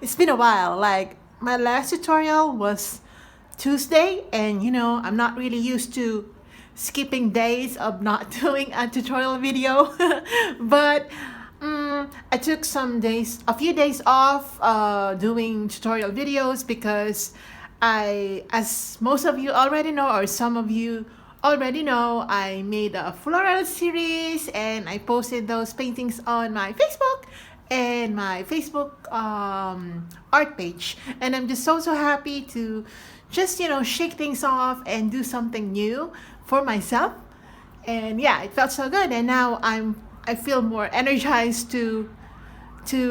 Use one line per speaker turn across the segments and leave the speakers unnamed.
It's been a while. Like my last tutorial was Tuesday, and I'm not really used to skipping days of not doing a tutorial video. But I took a few days off doing tutorial videos because as most of you already know, or some of you already know, I made a floral series and I posted those paintings on my Facebook and my Facebook art page. And I'm just so happy to just shake things off and do something new for myself. And yeah, it felt so good, and now I feel more energized to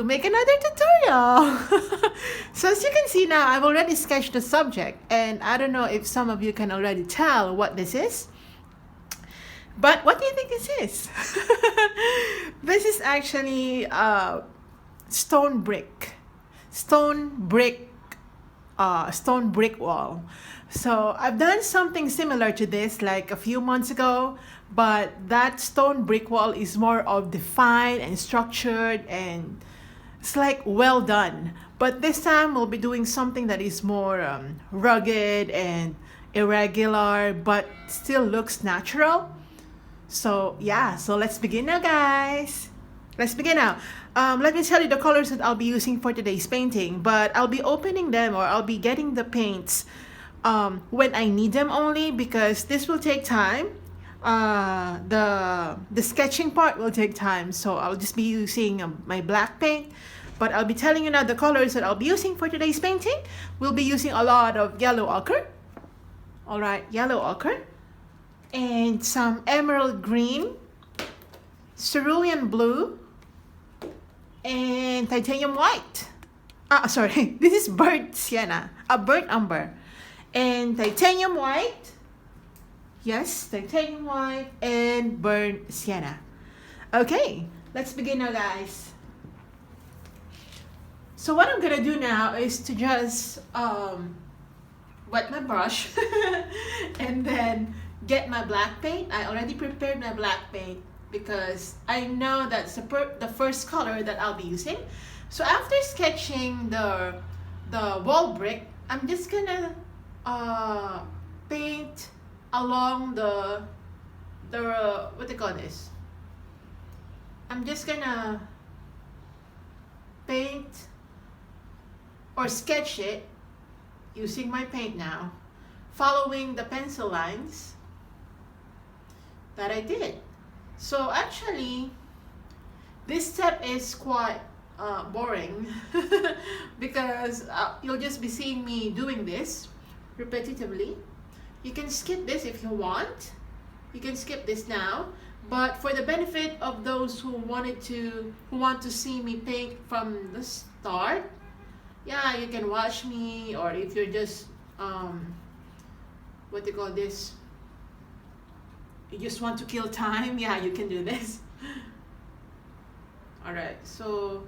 make another tutorial. So as you can see now, I've already sketched the subject, and I don't know if some of you can already tell what this is. But what do you think this is? This is actually stone brick. Stone brick wall. So I've done something similar to this like a few months ago, but that stone brick wall is more of defined and structured, and it's like well done. But this time we'll be doing something that is more rugged and irregular, but still looks natural. So yeah, so let's begin now, guys. Let's begin now. Let me tell you the colors that I'll be using for today's painting, but I'll be opening them, or I'll be getting the paints when I need them only, because this will take time. The sketching part will take time, so I'll just be using my black paint. But I'll be telling you now the colors that I'll be using for today's painting. We'll be using a lot of yellow ochre. Alright, yellow ochre. And some emerald green, cerulean blue, and titanium white. Sorry, this is burnt sienna, burnt umber, and titanium white. Yes, titanium white and burnt sienna. Okay, let's begin now, guys. So what I'm gonna do now is to just wet my brush and then get my black paint. I already prepared my black paint because I know that's the first color that I'll be using. So after sketching the wall brick, I'm just gonna paint along the what do you call this? I'm just gonna paint or sketch it using my paint now, following the pencil lines that I did. So actually, this step is quite boring because you'll just be seeing me doing this repetitively. You can skip this if you want. You can skip this now, but for the benefit of those who want to see me paint from the start, yeah, you can watch me. Or if you're just what do you call this? You just want to kill time, yeah, you can do this. Alright, so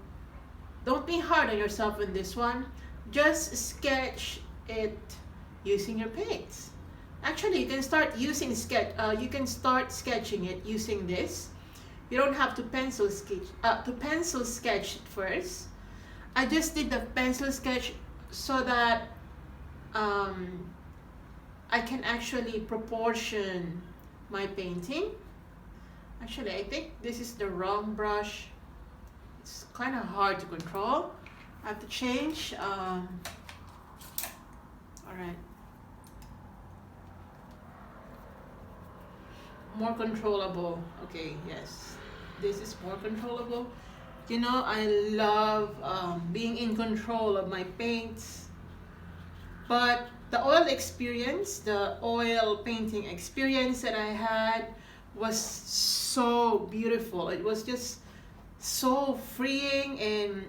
don't be hard on yourself in this one. Just sketch it using your paints. Actually, you can start sketching it using this. You don't have to pencil sketch it first. I just did the pencil sketch so that I can actually proportion my painting. Actually, I think this is the wrong brush. It's kind of hard to control. I have to change. Alright. More controllable. Okay, yes. This is more controllable. You know, I love being in control of my paints. But the oil painting experience that I had was so beautiful. It was just so freeing, and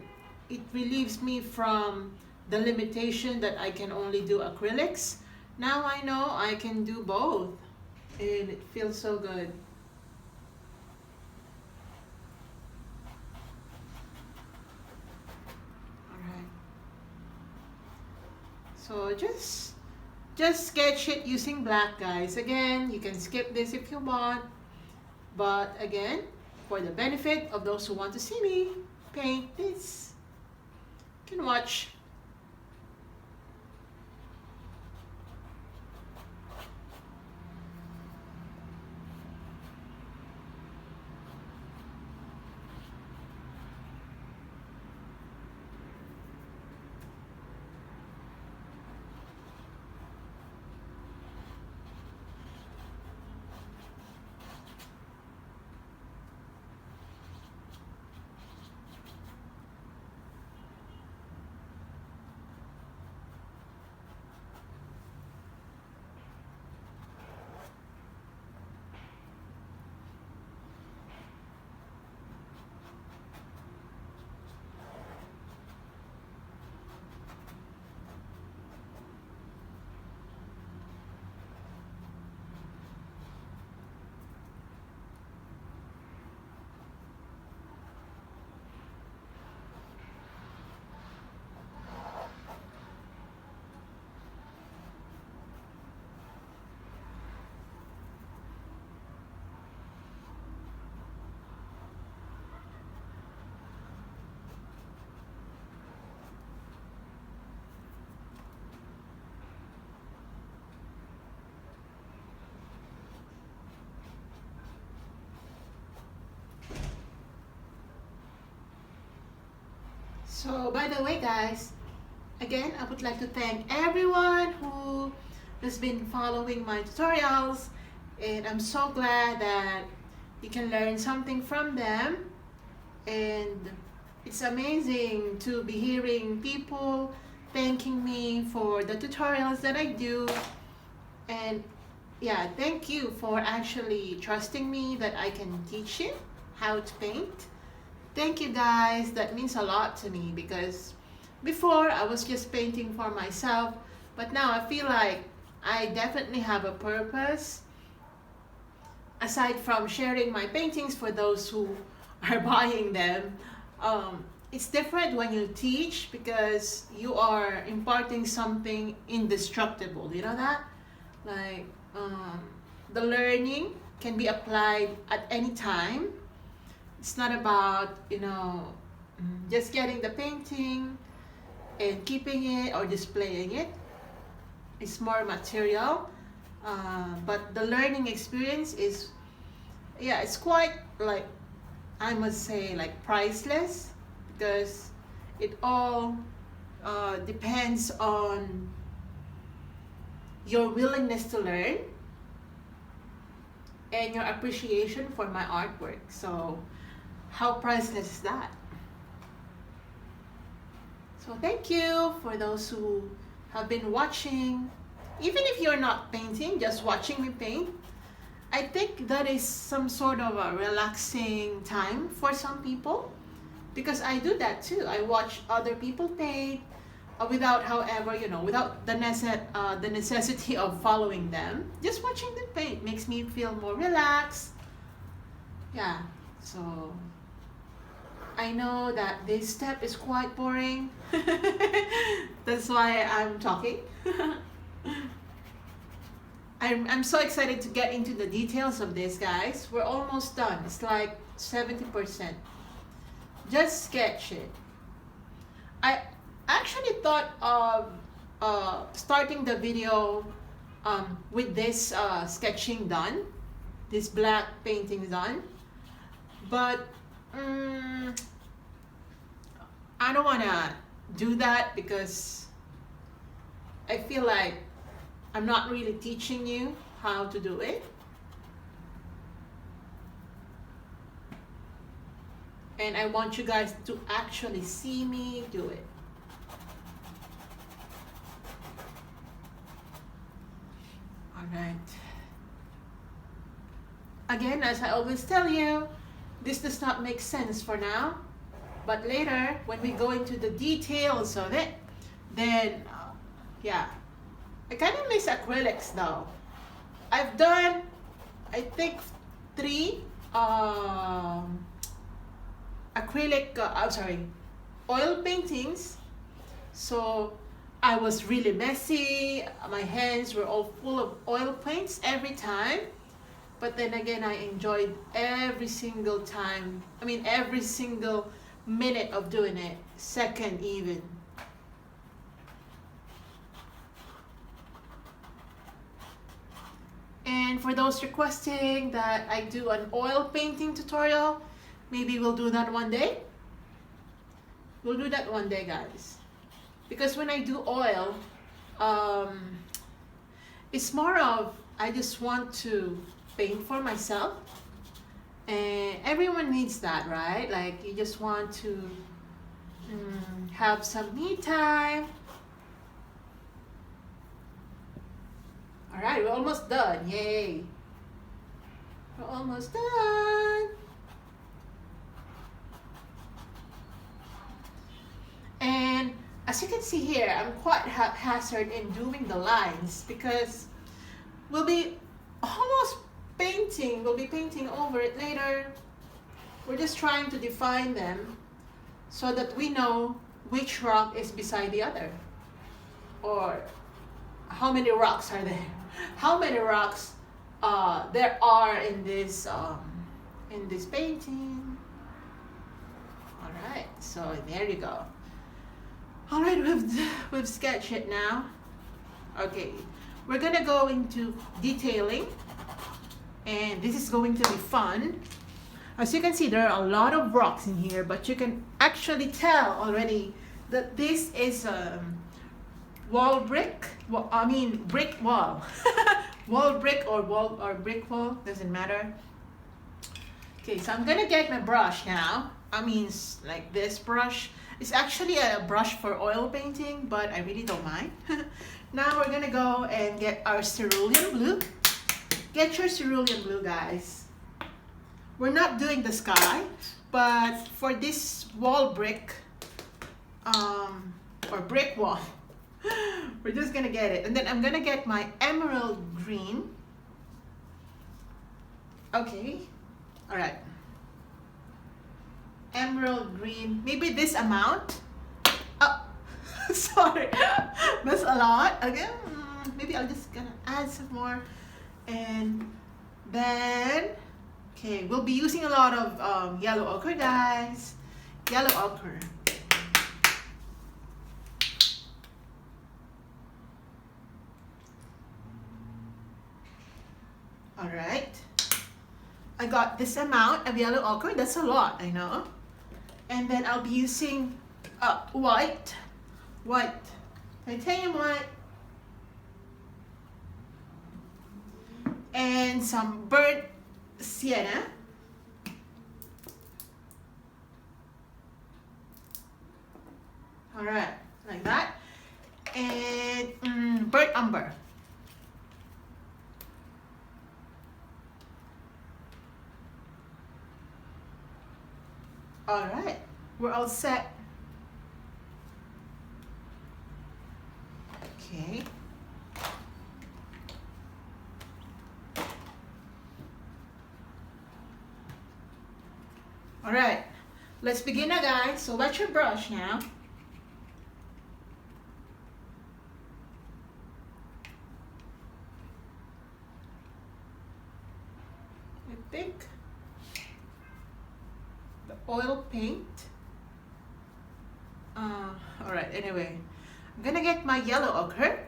it relieves me from the limitation that I can only do acrylics. Now I know I can do both, and it feels so good. Alright. So just sketch it using black, guys. Again, you can skip this if you want, but again, for the benefit of those who want to see me paint this. You can watch. So by the way guys, again I would like to thank everyone who has been following my tutorials, and I'm so glad that you can learn something from them. And it's amazing to be hearing people thanking me for the tutorials that I do. And yeah, thank you for actually trusting me that I can teach you how to paint. Thank you guys, that means a lot to me, because before I was just painting for myself, but now I feel like I definitely have a purpose aside from sharing my paintings for those who are buying them. It's different when you teach, because you are imparting something indestructible, you know that? Like the learning can be applied at any time. It's not about, you know, just getting the painting and keeping it or displaying it. It's more material, but the learning experience is, yeah, it's quite, like, I must say, like, priceless, because it all depends on your willingness to learn and your appreciation for my artwork. So how priceless is that? So thank you for those who have been watching. Even if you're not painting, just watching me paint, I think that is some sort of a relaxing time for some people, because I do that too. I watch other people paint without, however, you know, without the necessity of following them. Just watching them paint makes me feel more relaxed. Yeah, so I know that this step is quite boring. That's why I'm talking. I'm so excited to get into the details of this, guys. We're almost done. It's like 70%. Just sketch it. I actually thought of starting the video with this sketching done, this black painting done, but I don't want to do that, because I feel like I'm not really teaching you how to do it. And I want you guys to actually see me do it. All right. Again, as I always tell you, this does not make sense for now, but later when we go into the details of it, then yeah. I kind of miss acrylics though. I've done, I think, 3 acrylic, oil paintings. So I was really messy. My hands were all full of oil paints every time. But then again, I enjoyed every single time. I mean, every single minute of doing it, second even. And for those requesting that I do an oil painting tutorial, maybe we'll do that one day. We'll do that one day, guys. Because when I do oil, it's more of I just want to paint for myself. And everyone needs that, right? Like you just want to have some me time. All right, we're almost done. Yay. We're almost done. And as you can see here, I'm quite haphazard in doing the lines because we'll be almost painting. We'll be painting over it later. We're just trying to define them so that we know which rock is beside the other, or how many rocks are there. How many rocks there are in this painting. All right, so there you go. All right, we've sketched it now. Okay, we're gonna go into detailing, and this is going to be fun. As you can see, there are a lot of rocks in here, but you can actually tell already that this is wall brick. Well, I mean brick wall. Wall brick or brick wall, doesn't matter. Okay, so I'm gonna get my brush now. I mean, like this brush. It's actually a brush for oil painting, but I really don't mind. Now we're gonna go and get our cerulean blue. Get your cerulean blue, guys. We're not doing the sky, but for this wall brick, or brick wall, we're just gonna get it. And then I'm gonna get my emerald green. Okay, all right. Emerald green, maybe this amount. Oh, sorry, that's a lot. Again, maybe I'll just gonna add some more. And then, okay, we'll be using a lot of yellow ochre, guys. Yellow ochre. All right, I got this amount of yellow ochre. That's a lot, I know. And then I'll be using white, titanium white, and some burnt sienna. All right, like that. And burnt umber. All right, we're all set. Okay. All right, let's begin now, guys. So wet your brush now. I think the oil paint. All right, anyway, I'm gonna get my yellow ochre,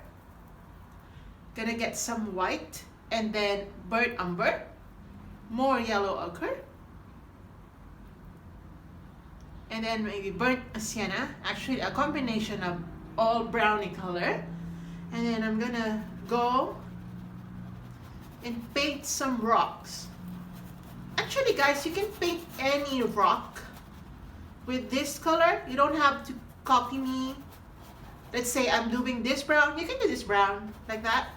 gonna get some white, and then burnt umber, more yellow ochre, and then maybe burnt sienna, actually a combination of all brownie color. And then I'm gonna go and paint some rocks. Actually, guys, you can paint any rock with this color. You don't have to copy me. Let's say I'm doing this brown, you can do this brown like that.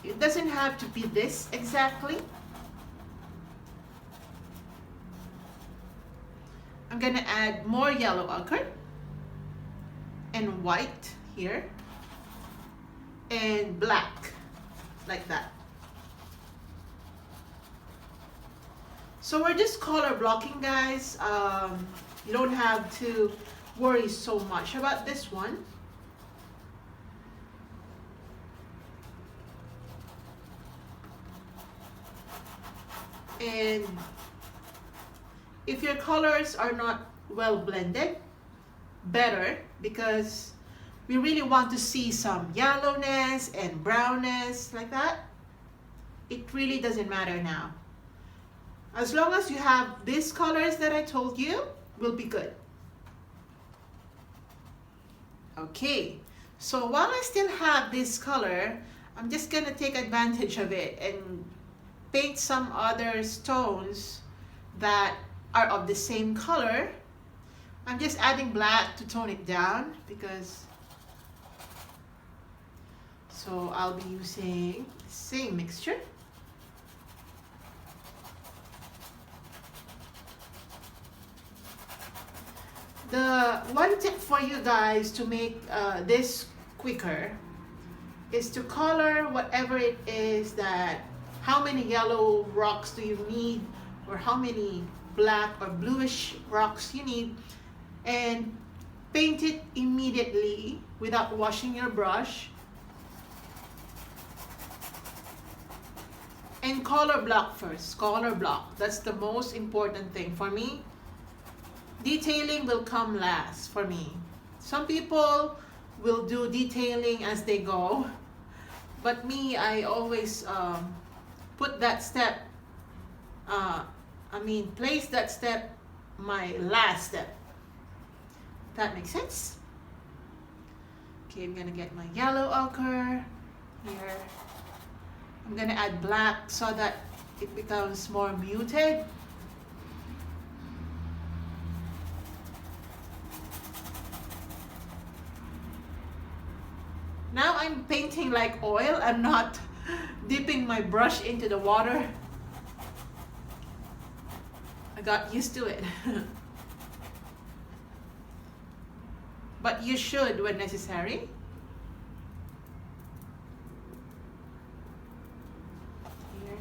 It doesn't have to be this exactly. I'm gonna add more yellow ochre and white here and black like that. So we're just color blocking, guys. You don't have to worry so much about this one. And if your colors are not well blended, better, because we really want to see some yellowness and brownness like that. it really doesn't matter now. As long as you have these colors that I told you, will be good. Okay, so while I still have this color, I'm just gonna take advantage of it and paint some other stones that are of the same color. I'm just adding black to tone it down because, so I'll be using the same mixture. The one tip for you guys to make this quicker is to color whatever it is that, how many yellow rocks do you need, or how many black or bluish rocks you need, and paint it immediately without washing your brush. And color block first, color block. That's the most important thing for me. Detailing will come last for me. Some people will do detailing as they go, but me, I always put that step, place that step my last step. That makes sense? Okay, I'm gonna get my yellow ochre here. I'm gonna add black so that it becomes more muted. Now I'm painting like oil. I'm not dipping my brush into the water. I got used to it. But you should when necessary. Here.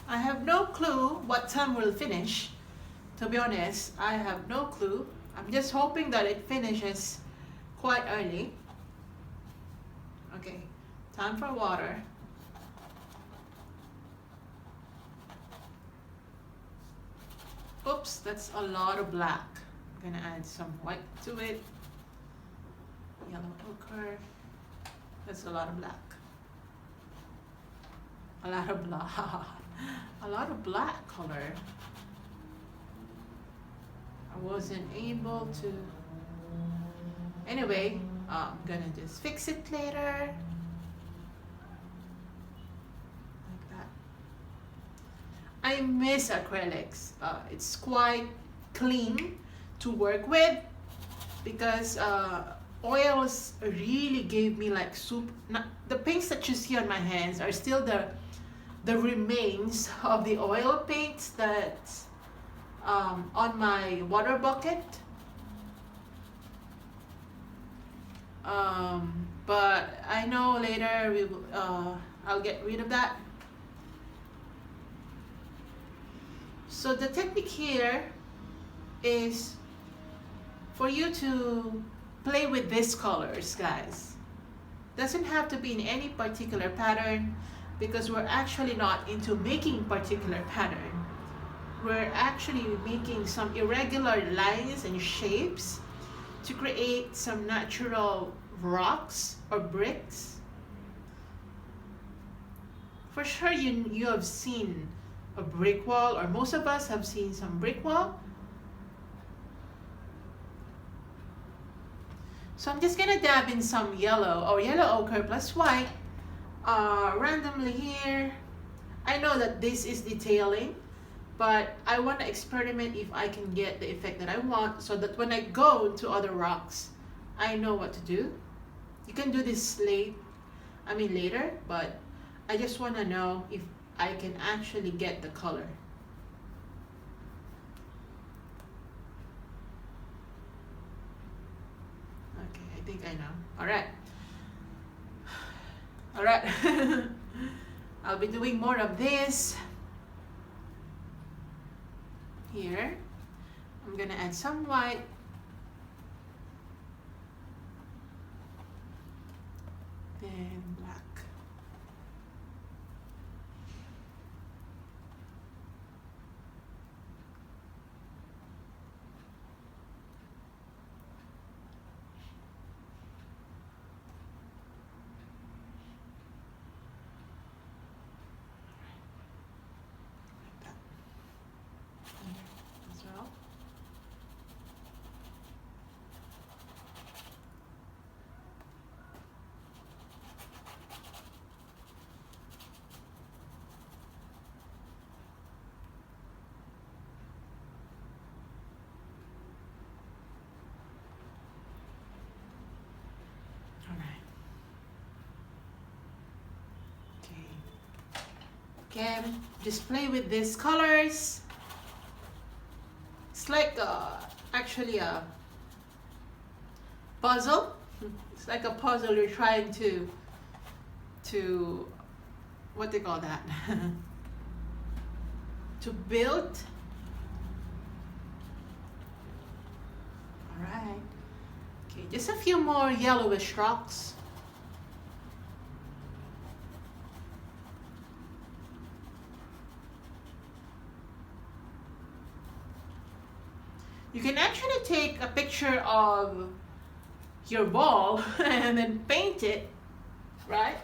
I have no clue what time we'll finish. To be honest, I have no clue. I'm just hoping that it finishes quite early. Okay, time for water. Oops, that's a lot of black. I'm gonna add some white to it. Yellow ochre. That's a lot of black. A lot of black. A lot of black color. I wasn't able to. Anyway, I'm gonna just fix it later. Like that. I miss acrylics. It's quite clean to work with because oils really gave me like soup. The paints that you see on my hands are still the remains of the oil paints that's on my water bucket. But I know later we will, I'll get rid of that. So the technique here is for you to play with these colors, guys. Doesn't have to be in any particular pattern, because we're actually not into making particular pattern. We're actually making some irregular lines and shapes to create some natural rocks or bricks. For sure you have seen a brick wall, or most of us have seen some brick wall. So I'm just gonna dab in some yellow or yellow ochre plus white randomly here. I know that this is detailing, but I want to experiment if I can get the effect that I want, so that when I go to other rocks, I know what to do. You can do this later, but I just want to know if I can actually get the color. Okay, I think I know. All right. All right. I'll be doing more of this. Here, I'm gonna add some white. then black. As well. All right. Okay. Again, just play with these colors. It's like actually a puzzle. It's like a puzzle you're trying to what do you call that? To build. All right. Okay, just a few more yellowish rocks. You can actually take a picture of your ball and then paint it, right?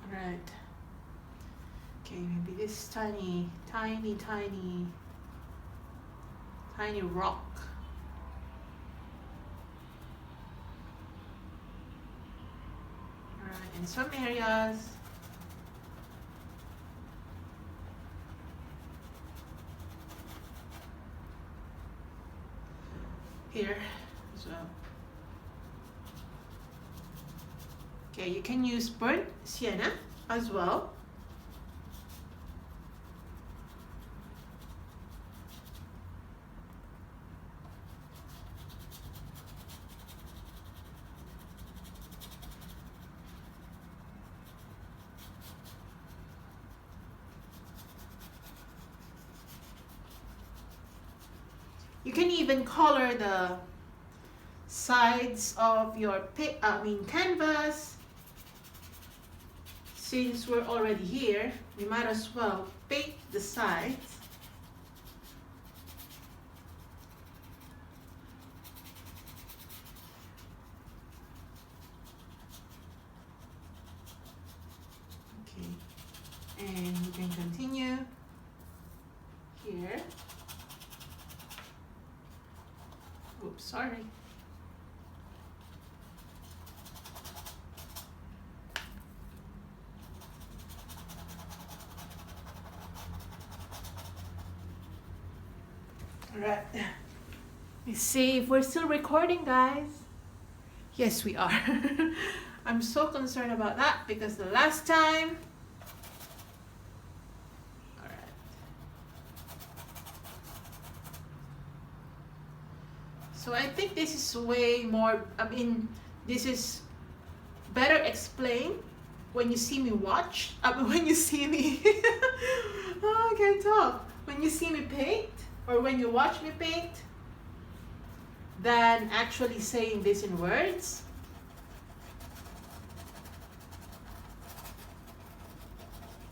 All right. Okay, maybe this tiny rock. All right, in some areas. Here as well. Okay, you can use burnt sienna as well. You can even color the sides of your canvas. Since we're already here, we might as well paint the sides. Okay, and you can continue here. Oops, sorry. All right. Let's see if we're still recording, guys. Yes, we are. I'm so concerned about that because the last time. All right. So I think this is way more, this is better explained when you see me watch, when you see me, oh, I can't talk. When you see me paint, or when you watch me paint, than actually saying this in words.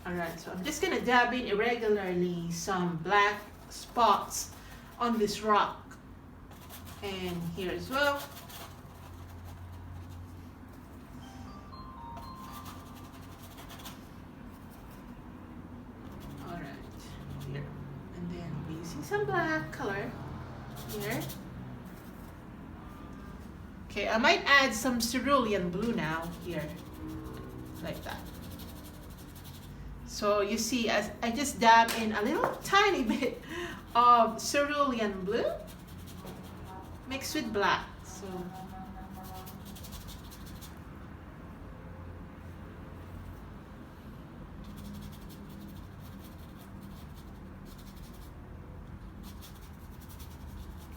Alright, so I'm just gonna dab in irregularly some black spots on this rock. And here as well. Alright, here. And then I'm using some black color here. Okay, I might add some cerulean blue now here. Like that. So you see, as I just dab in a little tiny bit of cerulean blue mixed with black. So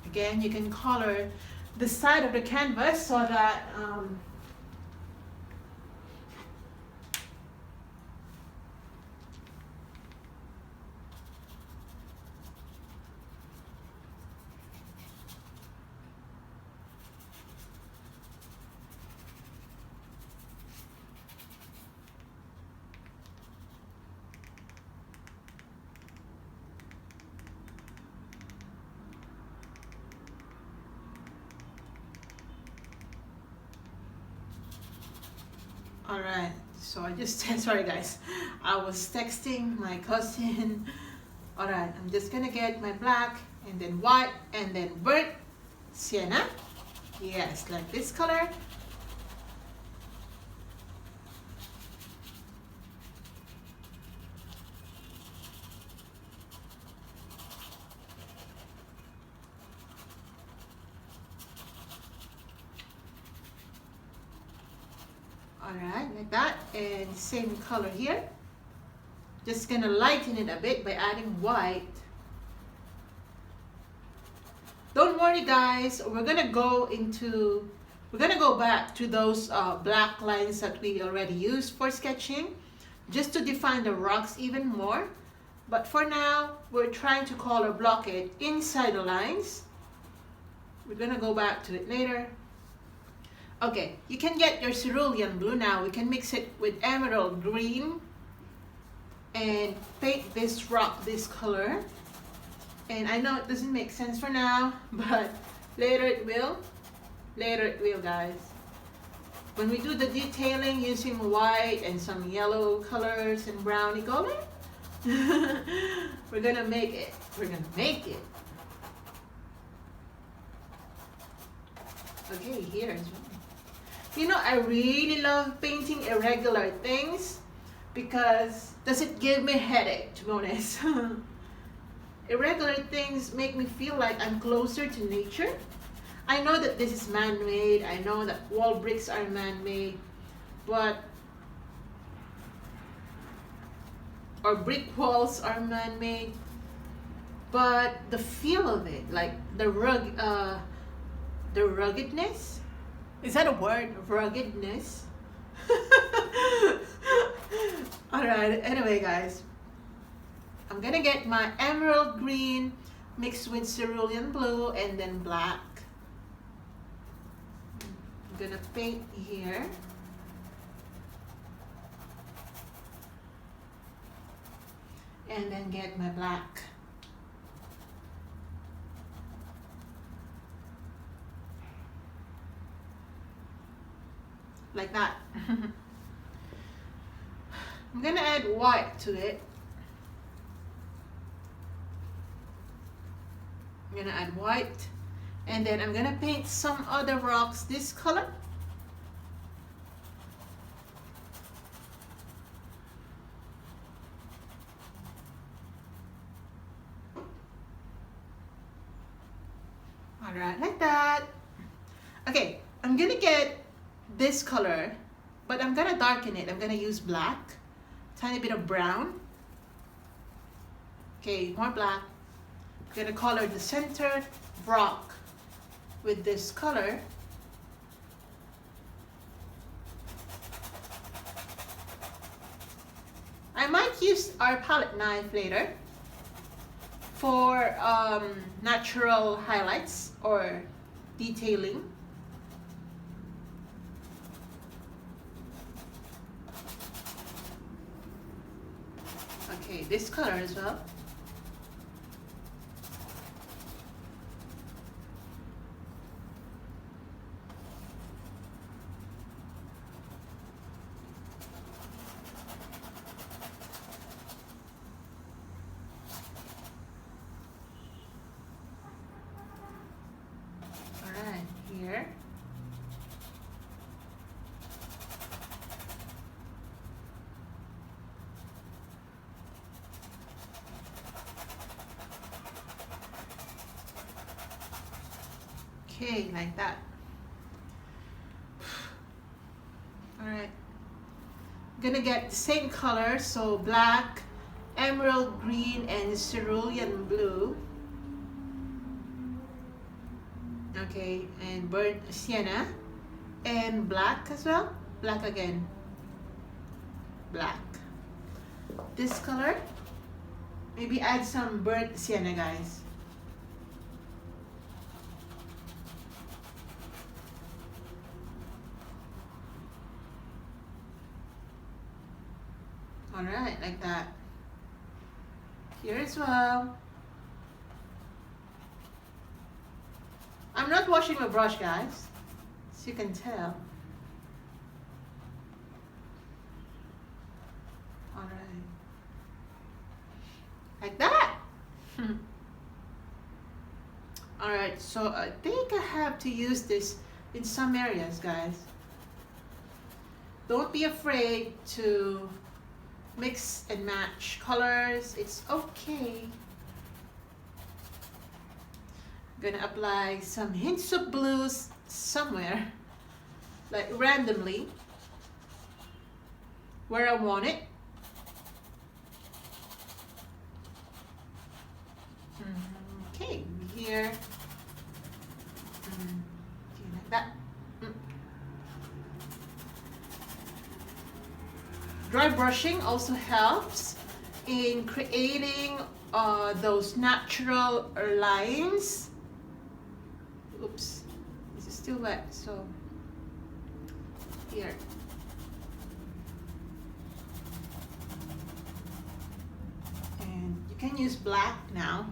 again, you can color the side of the canvas so that Alright, so I just, sorry guys, I was texting my cousin. Alright, I'm just gonna get my black and then white and then burnt sienna. Yes, like this color. Alright, like that, and same color here. Just gonna lighten it a bit by adding white. Don't worry guys, we're gonna go back to those black lines that we already used for sketching, just to define the rocks even more. But for now, we're trying to color block it inside the lines. We're gonna go back to it later. Okay, you can get your cerulean blue now. We can mix it with emerald green and paint this rock this color. And I know it doesn't make sense for now, but later it will. Later it will, guys. When we do the detailing using white and some yellow colors and brownie color, we're gonna make it. We're gonna make it. Okay, here's one. You know, I really love painting irregular things because does it give me a headache, to be honest. Irregular things make me feel like I'm closer to nature. I know that this is man-made. I know that wall bricks are man-made, or brick walls are man-made, but the feel of it, like the ruggedness. Is that a word? Ruggedness? Alright, anyway guys. I'm gonna get my emerald green mixed with cerulean blue and then black. I'm gonna paint here. And then get my black. Like that. I'm gonna add white to it. I'm gonna add white, and then I'm gonna paint some other rocks this color. Alright, like that. Okay, I'm gonna get this color, but I'm gonna darken it. I'm gonna use black, tiny bit of brown. Okay, more black. I'm gonna color the center rock with this color. I might use our palette knife later for natural highlights or detailing. Okay, this color as well. Alright, here. Okay, like that. Alright. I'm gonna get the same color, so black, emerald green, and cerulean blue. Okay, and burnt sienna. And black as well. Black again. Black. This color. Maybe add some burnt sienna, guys. Alright, like that. Here as well. I'm not washing my brush, guys, as you can tell. like that. Alright, so I think I have to use this in some areas, guys. Don't be afraid to mix and match colors. It's okay. I'm gonna apply some hints of blues somewhere, like randomly, where I want it. Okay, here. Like that. Dry brushing also helps in creating those natural lines. Oops, this is still wet, so here. And you can use black now.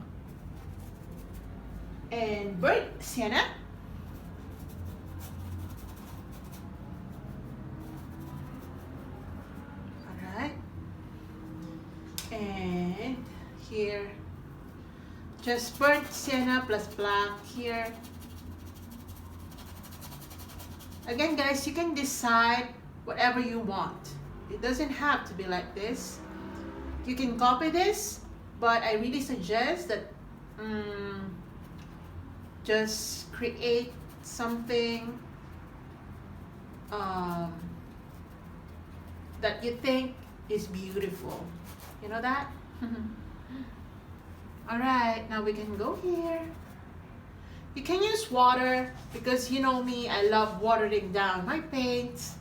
And burnt sienna. Alright. And here, just burnt sienna plus black here. Again, guys, you can decide whatever you want. It doesn't have to be like this. You can copy this, but I really suggest that just create something that you think is beautiful. You know that? Alright, now we can go here. You can use water because you know me, I love watering down my paints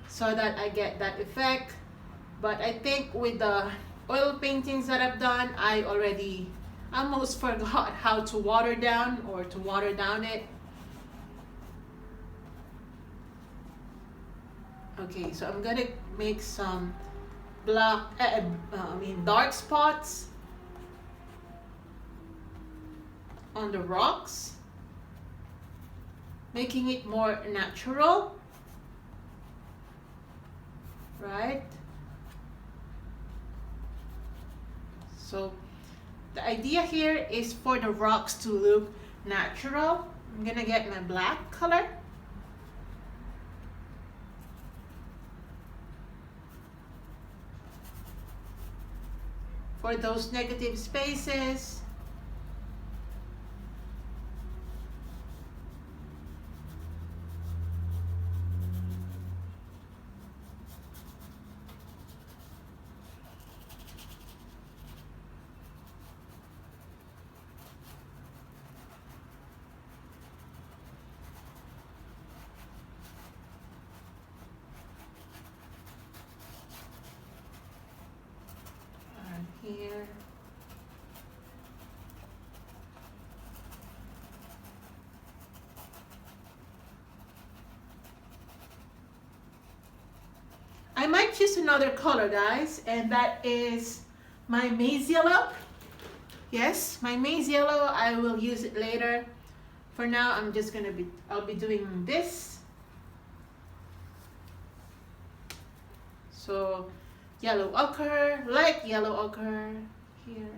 so that I get that effect. But I think with the oil paintings that I've done, I almost forgot how to water down or to water down it. Okay, so I'm gonna make some dark spots on the rocks, making it more natural, right? So the idea here is for the rocks to look natural. I'm gonna get my black color. For those negative spaces. Here. I might choose another color, guys, and that is my maize yellow. Yes, my maize yellow, I will use it later. For now, I'll be doing this. So yellow ochre, light yellow ochre here.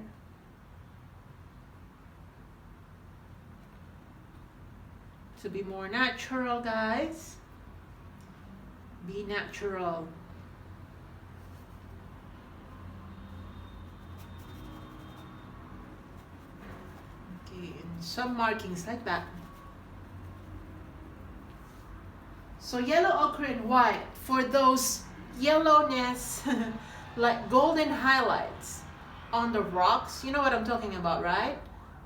To be more natural, guys. Be natural. Okay, and some markings like that. So yellow ochre and white for those yellowness, like golden highlights on the rocks. You know what I'm talking about, right?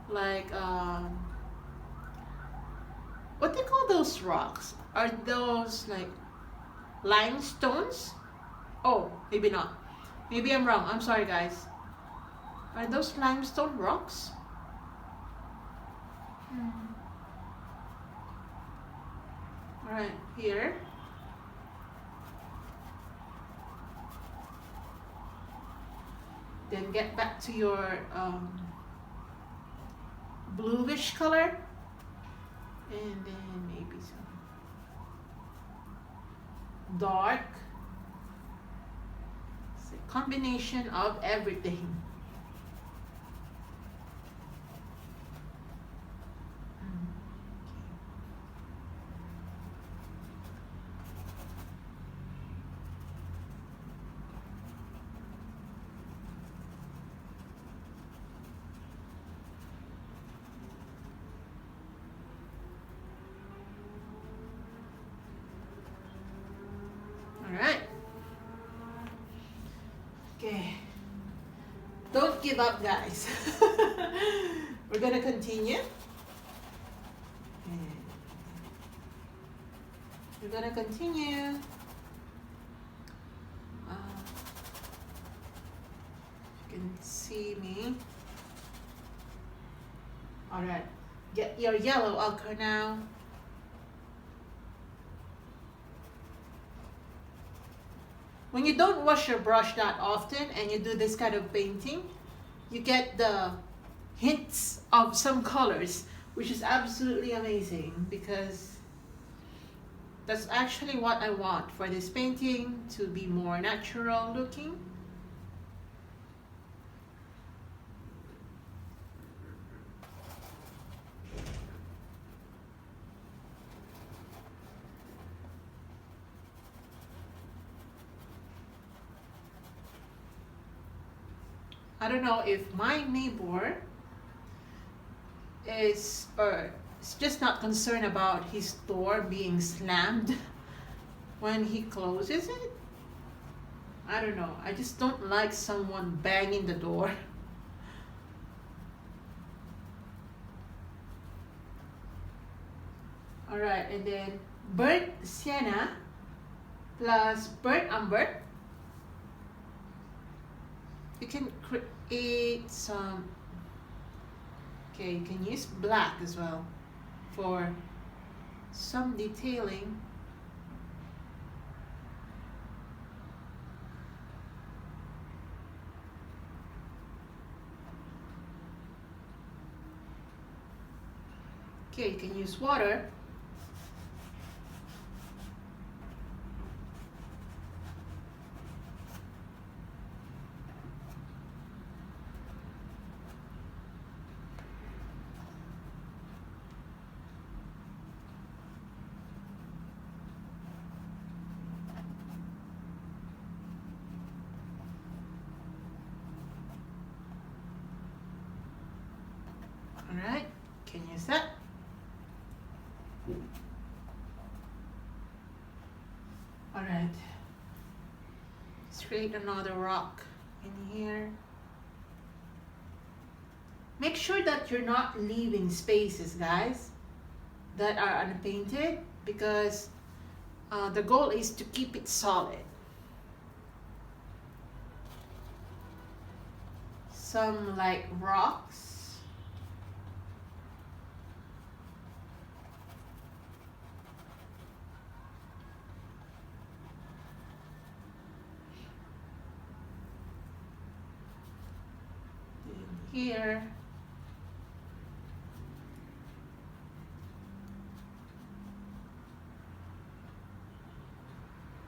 Like what do you call those rocks? Are those like limestones? Oh, maybe not. Maybe I'm wrong. I'm sorry, guys. Are those limestone rocks? All right, here. Then get back to your bluish color, and then maybe some dark. It's a combination of everything. Okay, don't give up, guys. We're gonna continue. We're gonna continue. You can see me. All right, get your yellow ochre now. When you don't wash your brush that often and you do this kind of painting, you get the hints of some colors, which is absolutely amazing because that's actually what I want for this painting, to be more natural looking. I don't know if my neighbor is just not concerned about his door being slammed when he closes it. I don't know. I just don't like someone banging the door. All right, and then burnt sienna plus burnt umber. You can create some, okay, you can use black as well for some detailing. Okay, you can use water. All right, can use that. All right, let's create another rock in here. Make sure that you're not leaving spaces, guys, that are unpainted, because the goal is to keep it solid. Some like rocks. Here.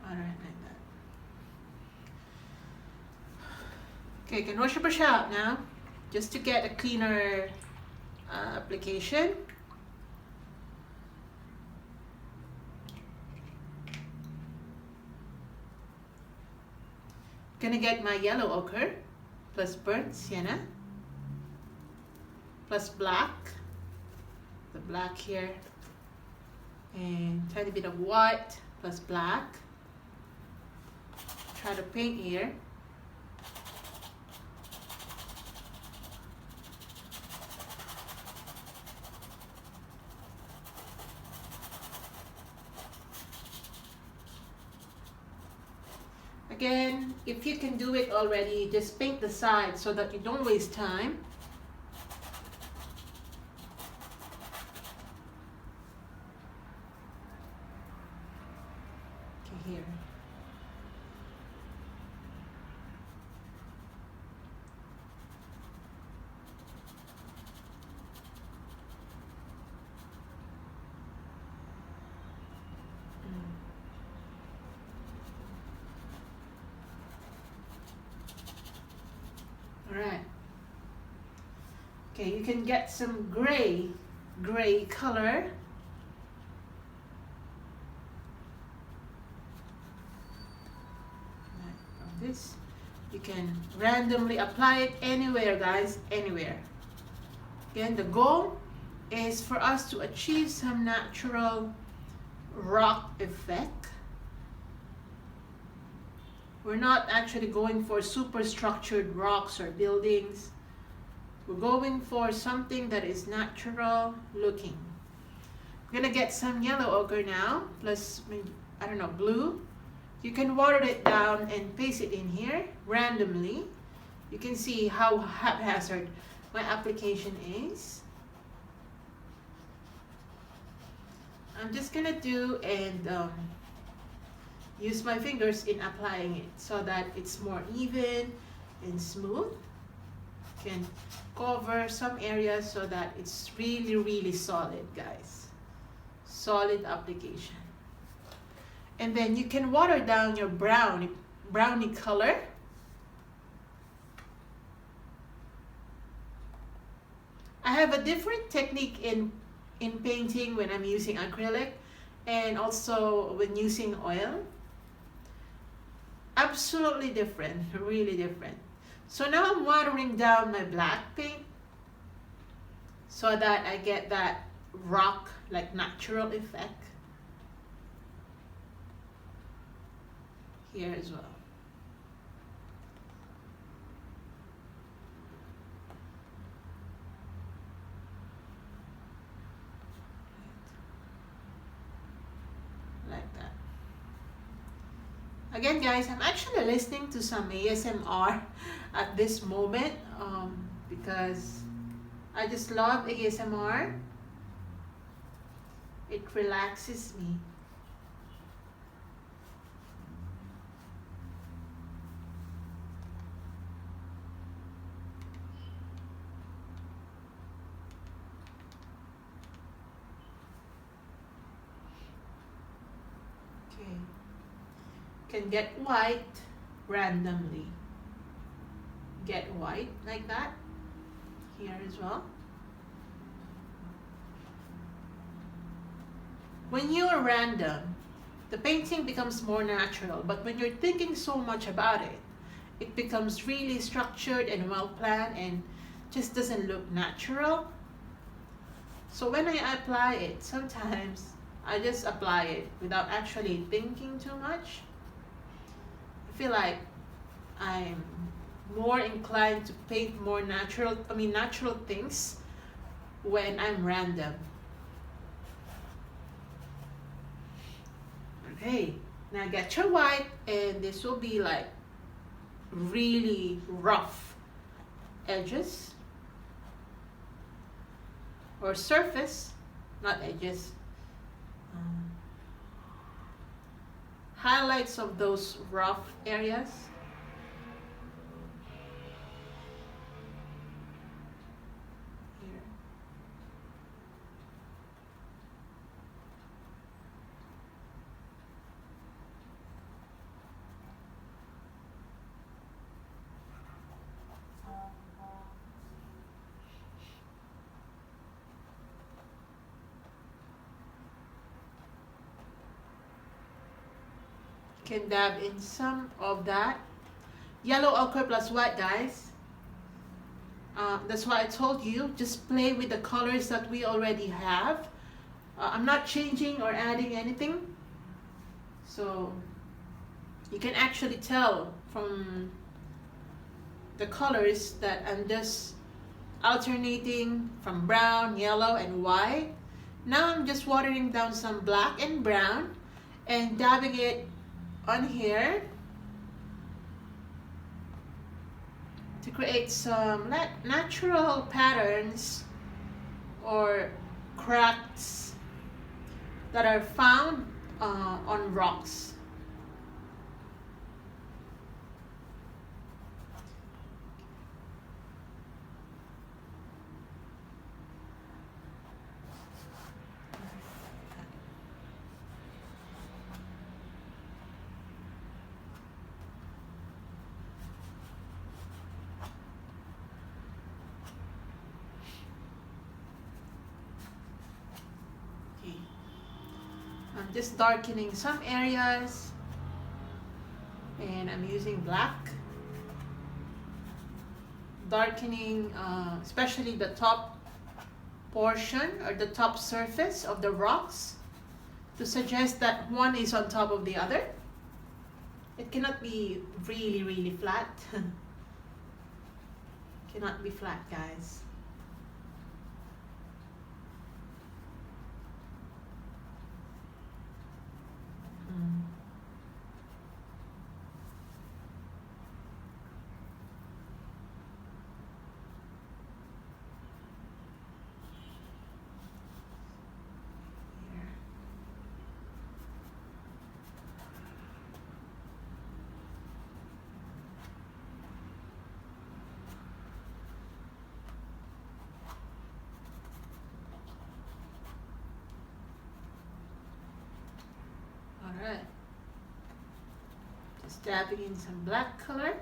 All right, like that. Okay, you can wash your brush out now, just to get a cleaner application. Gonna get my yellow ochre plus burnt sienna plus black, the black here, and tiny bit of white plus black. Try to paint here. Again, if you can do it already, just paint the sides so that you don't waste time. Okay, here. Alright. Okay, you can get some gray color. From this, you can randomly apply it anywhere, guys, anywhere. Again, the goal is for us to achieve some natural rock effect We're not actually going for super structured rocks or buildings. We're going for something that is natural looking. I'm gonna get some yellow ochre now, plus maybe, I don't know, blue. You can water it down and paste it in here randomly. You can see how haphazard my application is. I'm just gonna do and use my fingers in applying it so that it's more even and smooth. Can cover some areas so that it's really solid, guys. Solid application. And then you can water down your brownie color. I have a different technique in painting when I'm using acrylic and also when using oil. Absolutely different, really different. So now I'm watering down my black paint so that I get that rock, like natural effect here as well. Like that. Again, guys, I'm actually listening to some ASMR at this moment because I just love ASMR. It relaxes me. Okay. Can get white randomly. Get white like that here as well. When you're random, the painting becomes more natural, but when you're thinking so much about it, it becomes really structured and well planned and just doesn't look natural. So when I apply it, sometimes I just apply it without actually thinking too much. I feel like I'm more inclined to paint more natural things when I'm random. Okay, now get your white, and this will be like really rough edges or surface, not edges. Highlights of those rough areas. Here. Can dab in some of that yellow ochre plus white, guys. That's why I told you, just play with the colors that we already have. I'm not changing or adding anything, so you can actually tell from the colors that I'm just alternating from brown, yellow, and white. Now I'm just watering down some black and brown and dabbing it on here to create some natural patterns or cracks that are found on rocks. I'm just darkening some areas and I'm using black, darkening especially the top portion or the top surface of the rocks to suggest that one is on top of the other. It cannot be really flat. Cannot be flat, guys. Alright, just dabbing in some black color.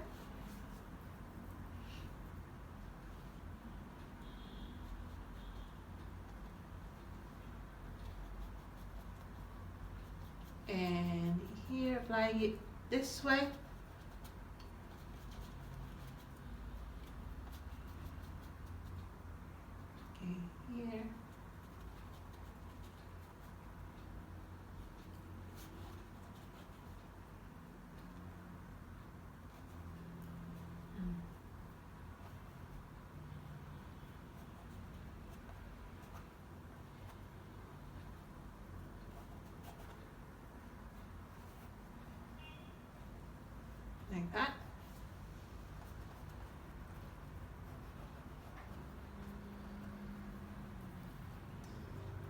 And here, applying it this way. Okay, here. Like that.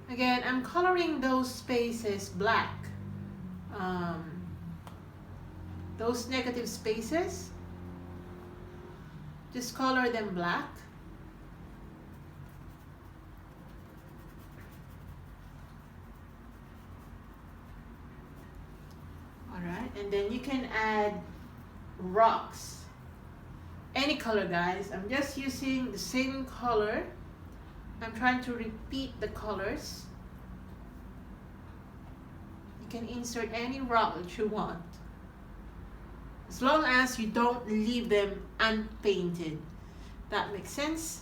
Again, I'm coloring those spaces black. Those negative spaces, just color them black. Alright, and then you can add rocks, any color, guys. I'm just using the same color. I'm trying to repeat the colors. You can insert any rock that you want, as long as you don't leave them unpainted. That makes sense?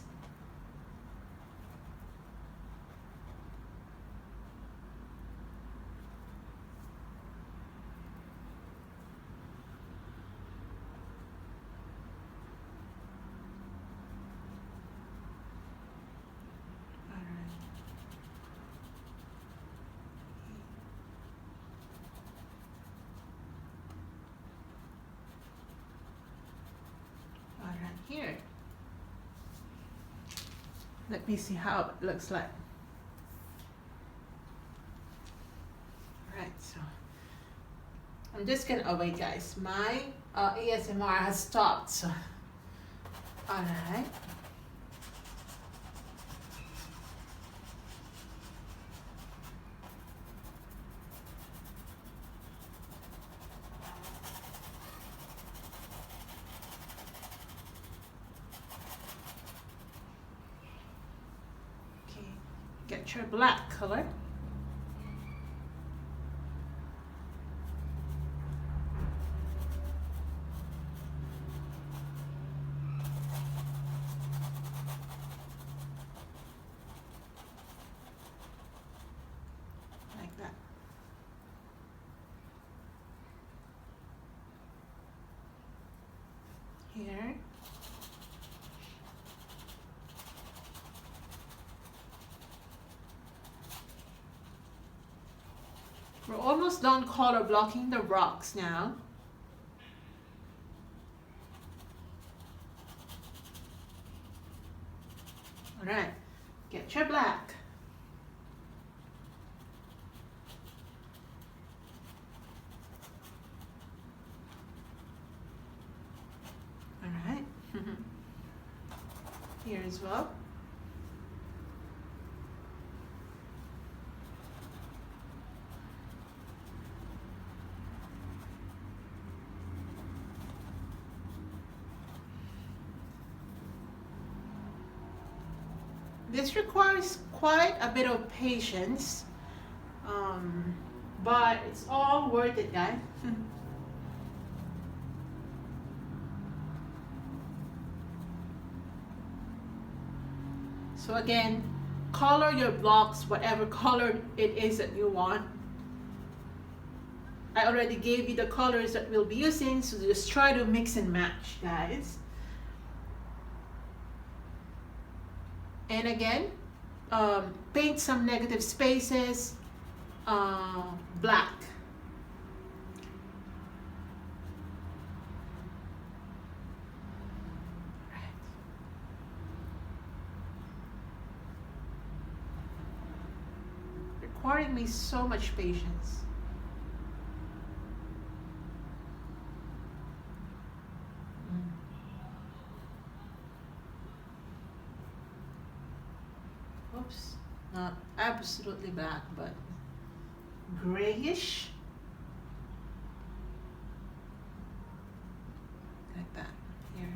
Here, let me see how it looks like. Right, so I'm just gonna, oh wait guys, my ASMR has stopped, so alright. Get your black color. Like that. Here. We're almost done color blocking the rocks now. All right, get your black. All right, here as well. This requires quite a bit of patience, but it's all worth it, guys. So again, color your blocks whatever color it is that you want. I already gave you the colors that we'll be using, so just try to mix and match, guys. And again, paint some negative spaces black. Requiring me so much patience. Oops, not absolutely black, but grayish, like that here.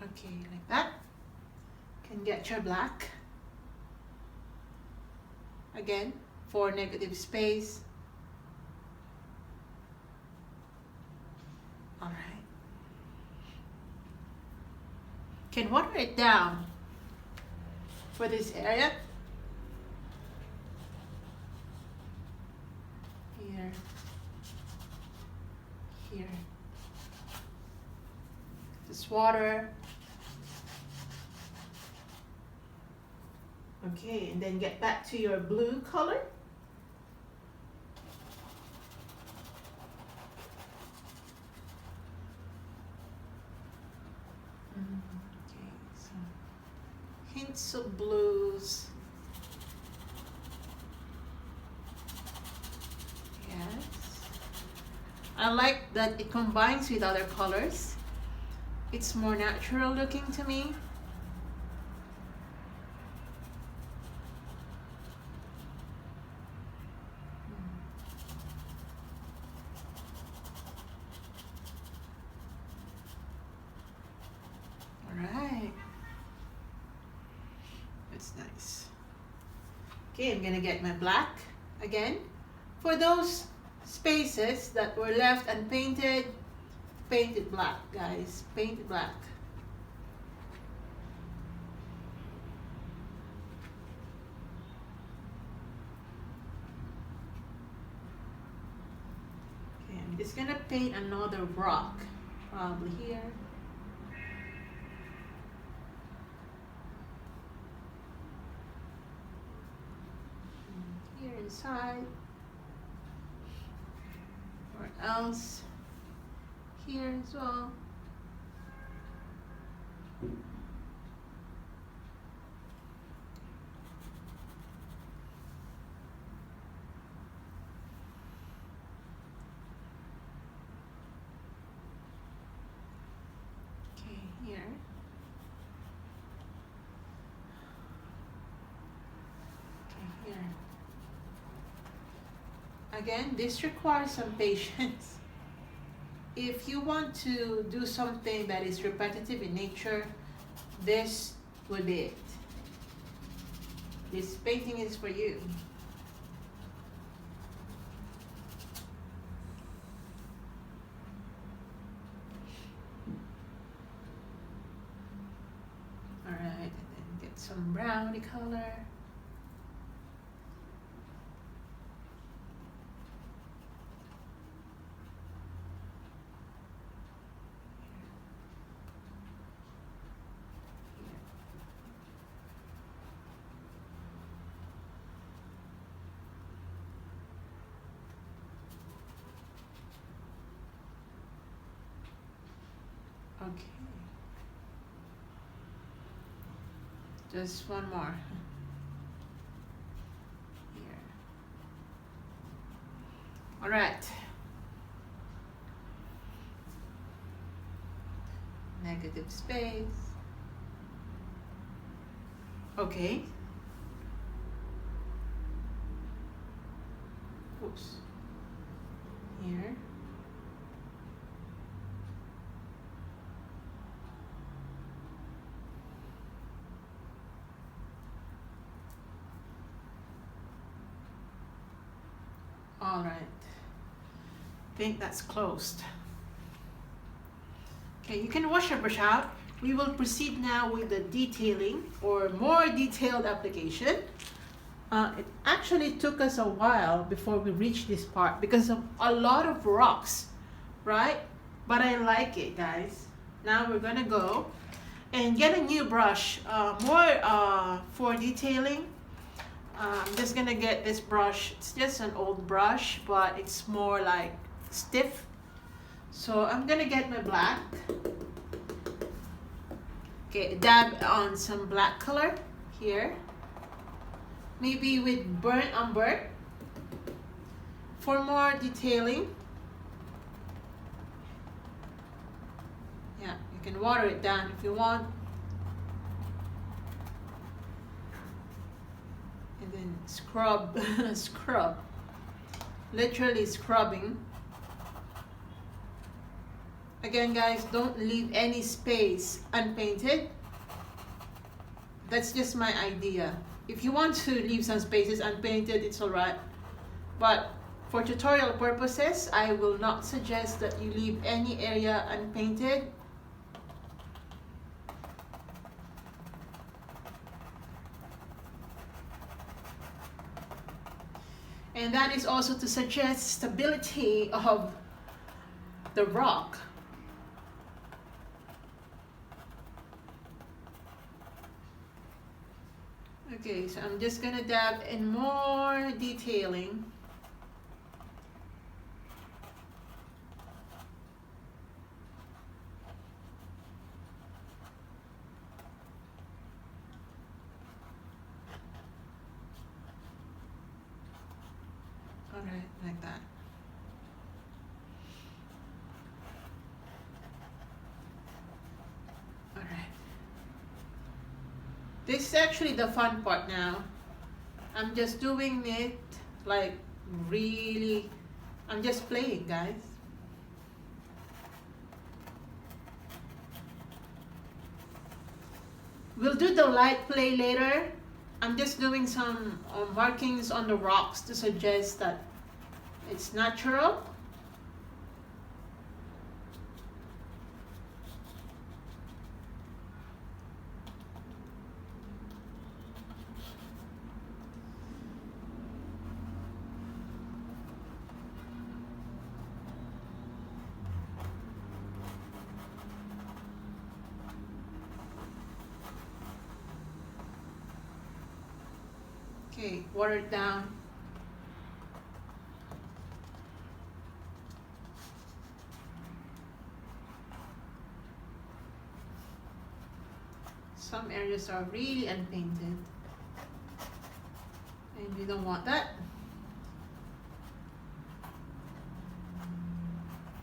Okay, like that. Can get your black. Again, for negative space. All right. Can water it down for this area. Here. Here. This water. Okay, and then get back to your blue color. Okay, so hints of blues. Yes. I like that it combines with other colors. It's more natural looking to me. Nice. Okay, I'm gonna get my black again. For those spaces that were left unpainted, paint it black, guys. Paint it black. Okay, I'm just gonna paint another rock, probably here. Here inside, or else here as well. Okay, here. Okay, here. Again, this requires some patience. If you want to do something that is repetitive in nature, this would be it. This painting is for you. All right, and then get some brownie color. Okay. Just one more. Here. All right. Negative space. Okay. Oops. Here. All right. I think that's closed. Okay, you can wash your brush out. We will proceed now with the detailing or more detailed application. It actually took us a while before we reached this part because of a lot of rocks, right? But I like it, guys. Now we're gonna go and get a new brush, more for detailing. I'm just gonna get this brush. It's just an old brush, but it's more like stiff. So I'm gonna get my black. Okay, dab on some black color here. Maybe with burnt umber for more detailing. Yeah, you can water it down if you want. And then scrub, scrub. Literally scrubbing. Again, guys, don't leave any space unpainted. That's just my idea. If you want to leave some spaces unpainted, it's alright. But for tutorial purposes, I will not suggest that you leave any area unpainted. And that is also to suggest stability of the rock. Okay, so I'm just gonna dab in more detailing. All right, like that. All right. This is actually the fun part now. I'm just doing it like really, I'm just playing, guys. We'll do the light play later. I'm just doing some markings on the rocks to suggest that it's natural. Okay, water it down. Some areas are really unpainted, and we don't want that.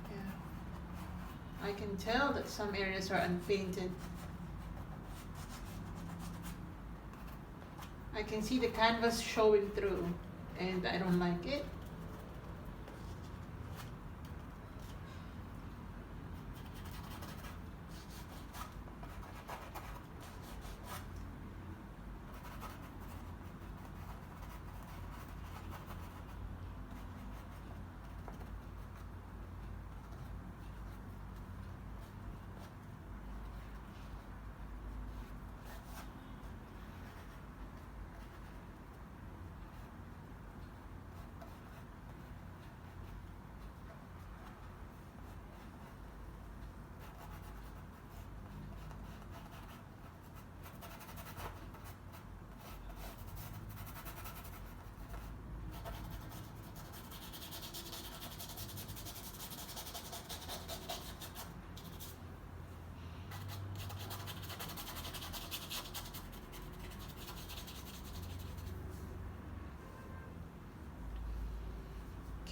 Yeah, I can tell that some areas are unpainted. I can see the canvas showing through, and I don't like it.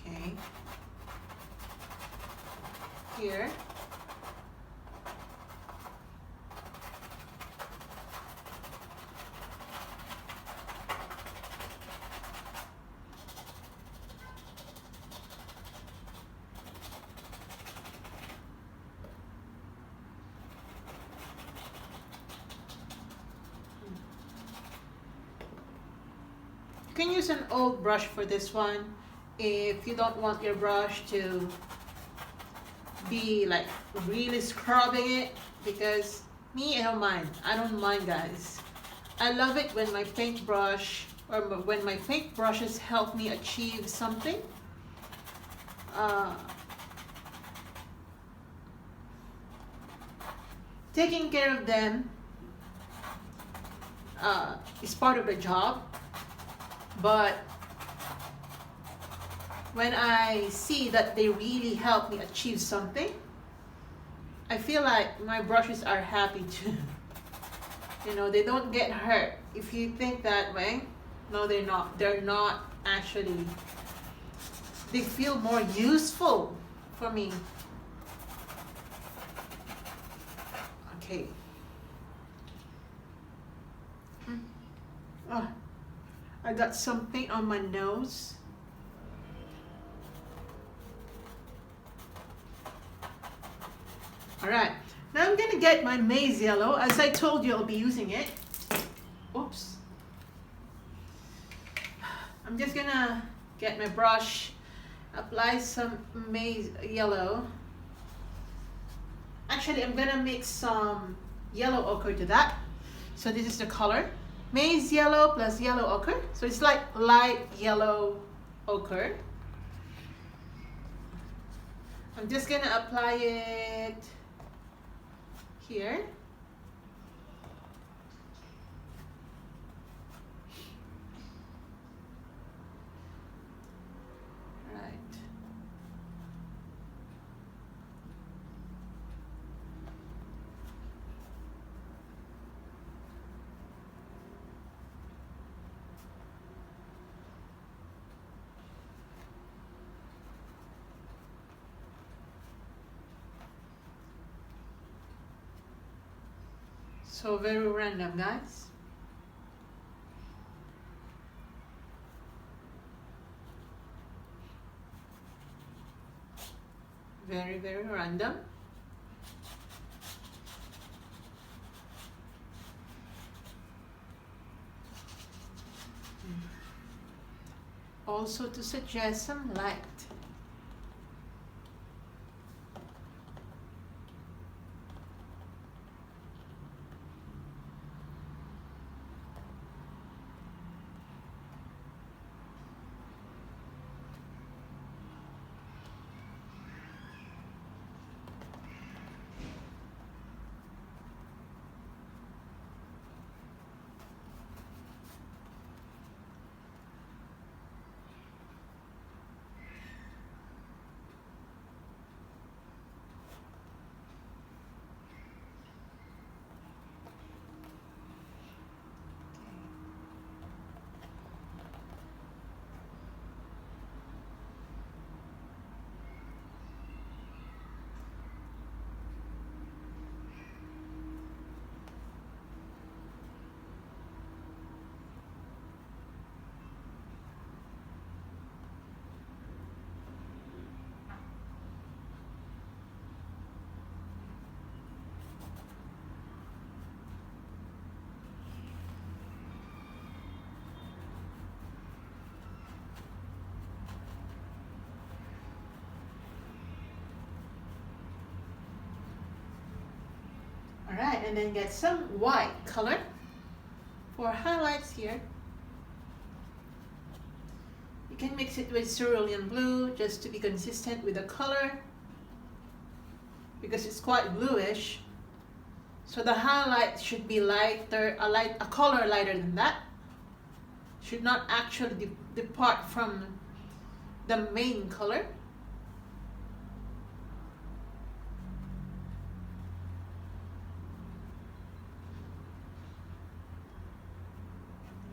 Okay. Here. You can use an old brush for this one. if you don't want your brush to be like really scrubbing it, because me, I don't mind. I don't mind, guys. I love it when my paintbrush or when my paintbrushes help me achieve something. Taking care of them is part of the job, but when I see that they really help me achieve something, I feel like my brushes are happy too. You know, they don't get hurt. If you think that way, no, they're not. They're not actually. They feel more useful for me. Okay. Oh, I got some paint on my nose. Alright, now I'm gonna get my maize yellow. As I told you, I'll be using it. Oops. I'm just gonna get my brush, apply some maize yellow. Actually, I'm gonna mix some yellow ochre to that. So this is the color. Maize yellow plus yellow ochre. So it's like light yellow ochre. I'm just gonna apply it here. Right. So very random, guys. Very, very random. Also to suggest some light. Alright, and then get some white color for highlights here. You can mix it with cerulean blue just to be consistent with the color, because it's quite bluish. So the highlight should be lighter, a color lighter than that. Should not actually depart from the main color.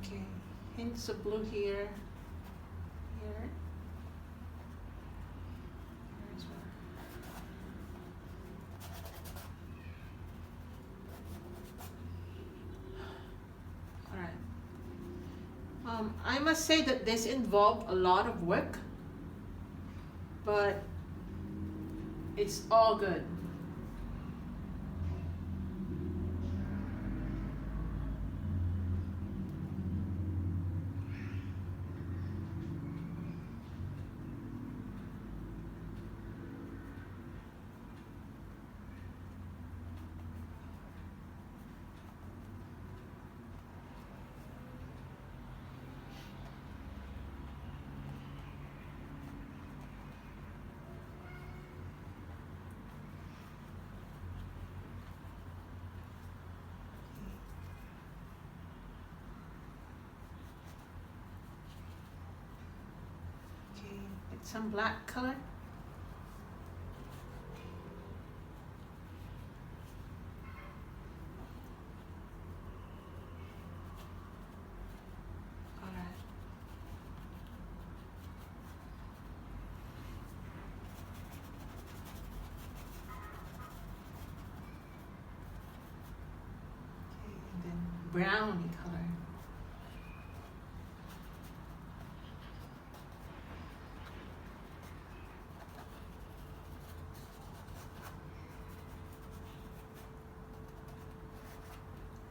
Okay, hints of blue here, here. There's one. All right. I must say that this involved a lot of work, but it's all good. some black color. Brownie color.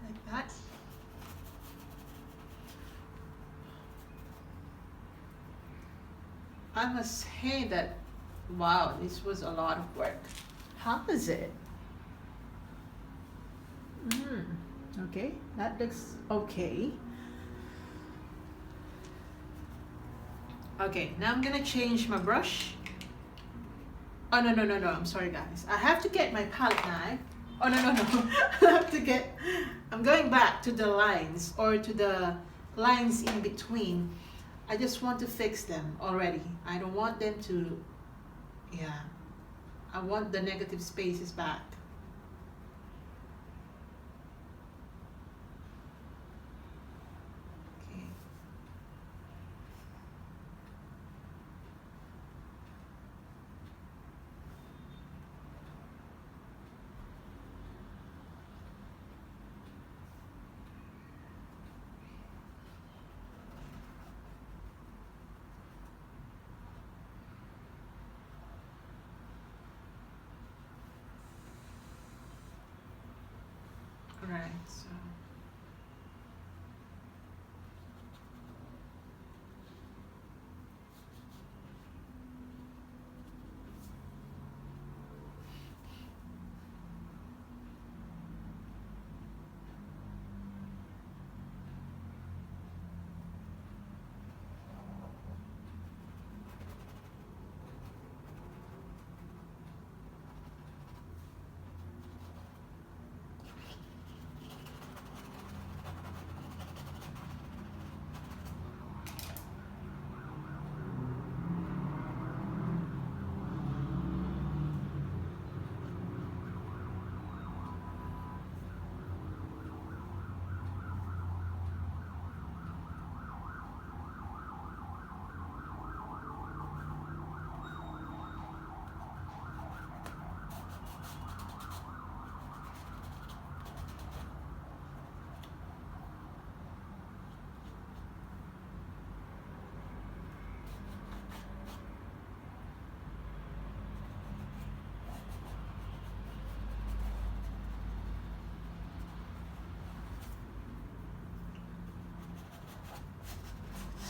Like that. I must say that, wow, this was a lot of work. How is it? Okay, that looks okay. Okay, now I'm gonna change my brush. Oh, no, I'm sorry guys. I have to get my palette knife. Oh, no. I'm going back to the lines, or to the lines in between. I just want to fix them already. I don't want them to, yeah. I want the negative spaces back. Right,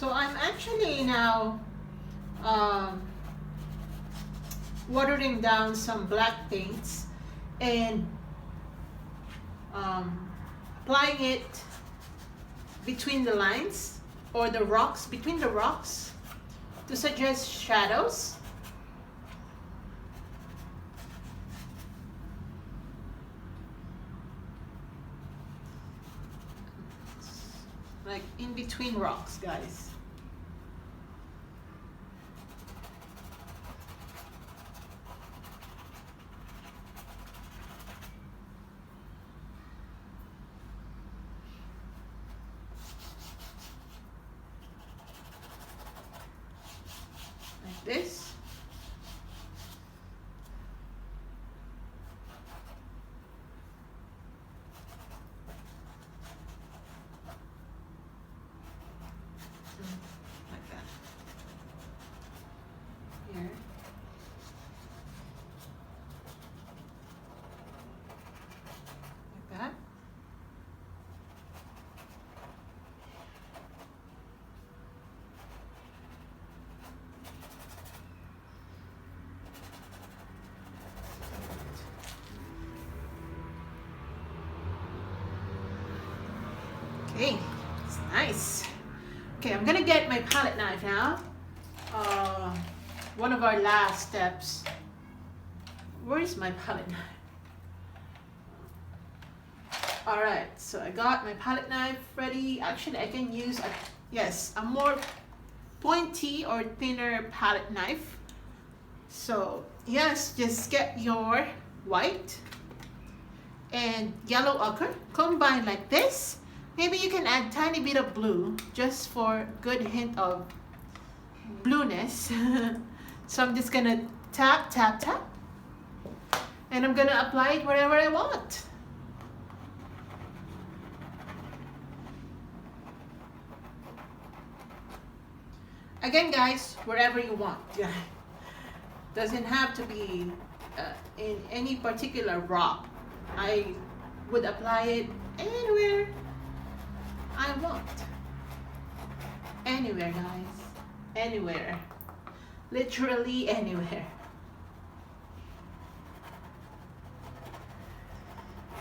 so I'm actually now watering down some black paints and applying it between the lines, or the rocks, between the rocks, to suggest shadows. Like in between rocks, guys. Like this. Like that. Here. Like that. Okay, it's nice. Okay, I'm gonna get my palette knife now. One of our last steps. Where is my palette knife? Alright, so I got my palette knife ready. Actually, I can use a more pointy or thinner palette knife. So yes, just get your white and yellow ochre, combine like this. Maybe you can add tiny bit of blue just for good hint of blueness. So I'm just gonna tap, tap, tap, and I'm gonna apply it wherever I want. Again, guys, wherever you want. Yeah. Doesn't have to be in any particular rock. I would apply it anywhere I want. Anywhere, guys. Anywhere. Literally anywhere.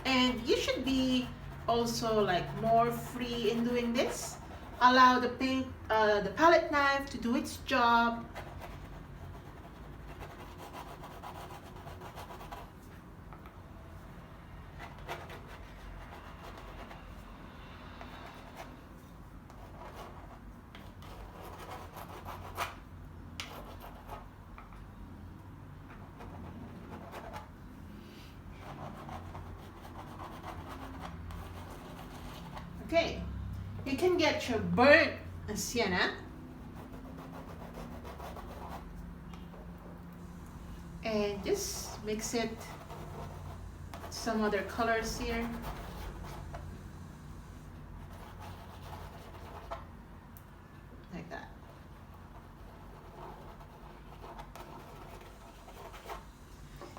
And you should be also like more free in doing this. Allow the paint, the palette knife to do its job. Okay, you can get your burnt sienna and just mix it some other colors here. Like that.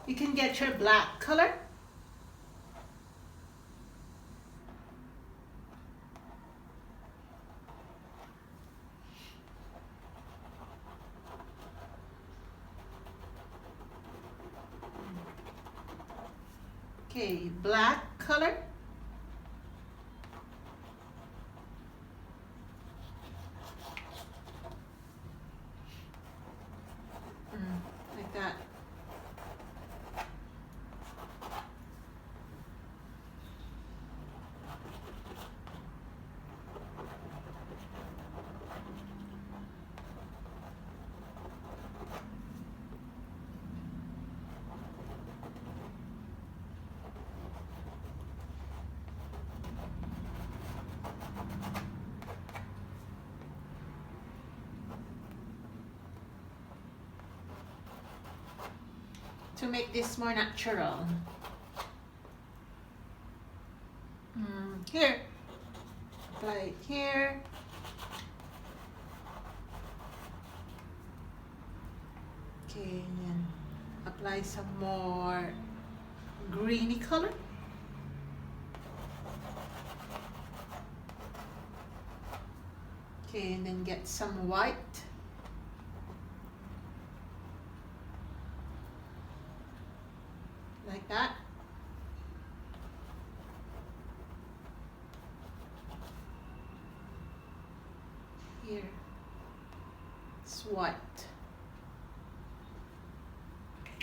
You can get your black color. Okay, black color. Like that. To make this more natural. Here, apply it here. Okay, and then apply some more greeny color. Okay, and then get some white. Like that. Here, it's white.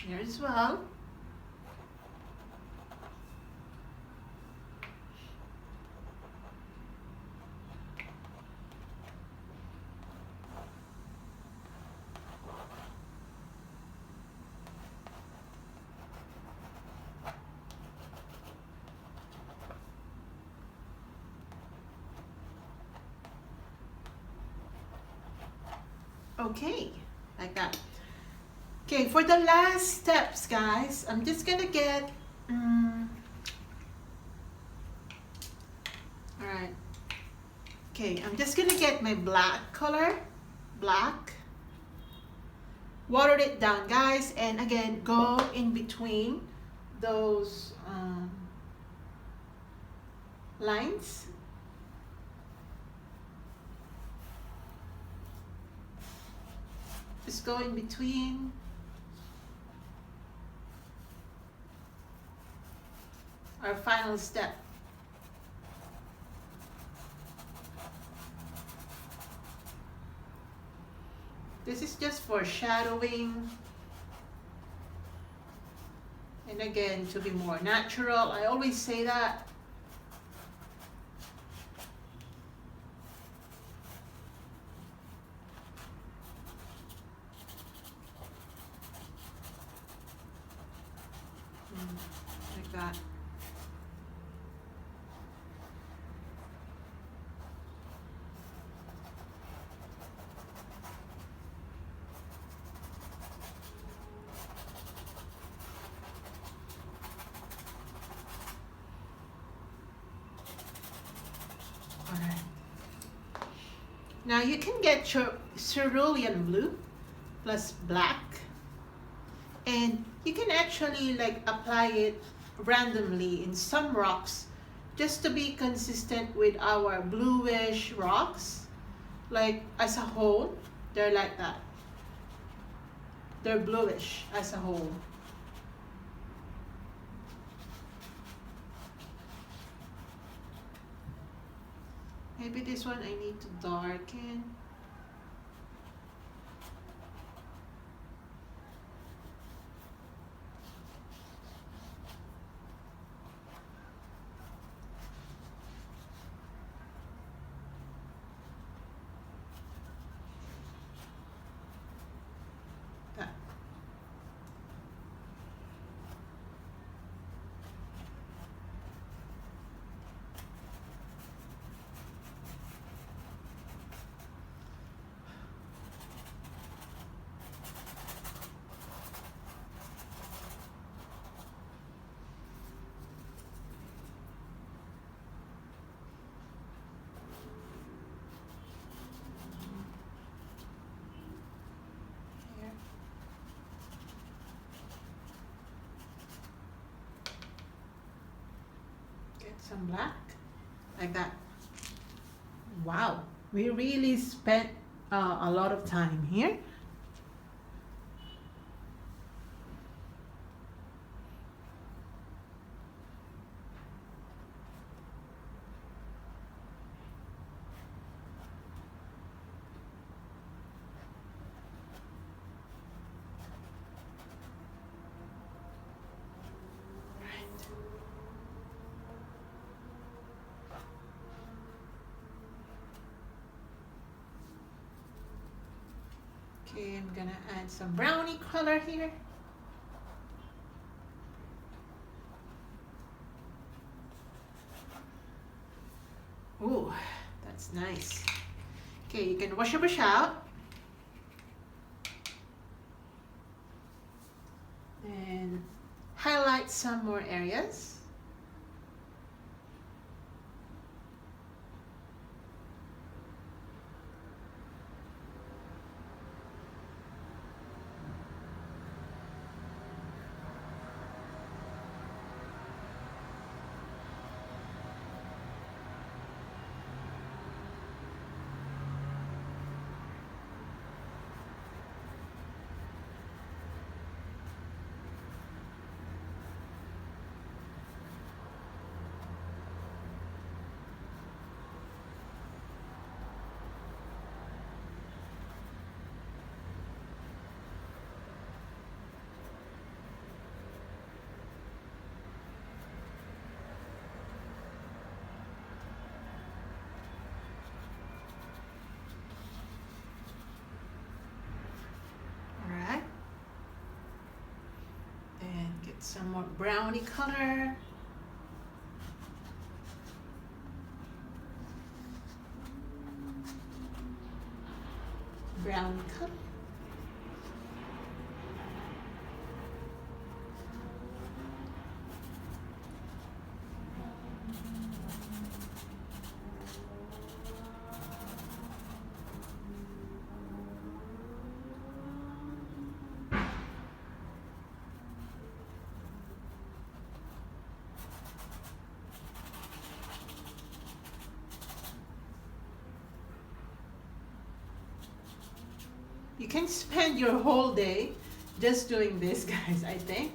Here as well. Okay, like that. Okay, for the last steps, guys, I'm just gonna get, alright. Okay, I'm just gonna get my black color, black. Watered it down, guys, and again, go in between those lines. Just go in between. Our final step. This is just for shadowing. And again, to be more natural. I always say that. like that. Alright. Now you can get your cerulean blue plus black, and you can actually like apply it randomly in some rocks just to be consistent with our bluish rocks. Like as a whole, they're like that. They're bluish as a whole. Maybe this one I need to darken. That. Some black like that. Wow, we really spent a lot of time here. Okay, I'm gonna add some brownie color here. Ooh, that's nice. Okay, you can wash your brush out. And highlight some more areas. Some more brownie color. Brownie color. You can spend your whole day just doing this, guys, I think.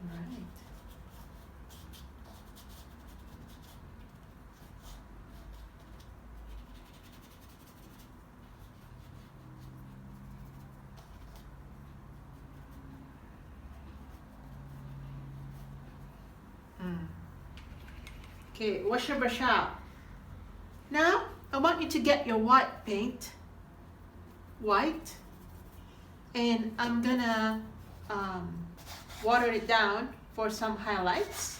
Right. Okay, wash your brush out. Now, I want you to get your white paint, white, and I'm gonna water it down for some highlights.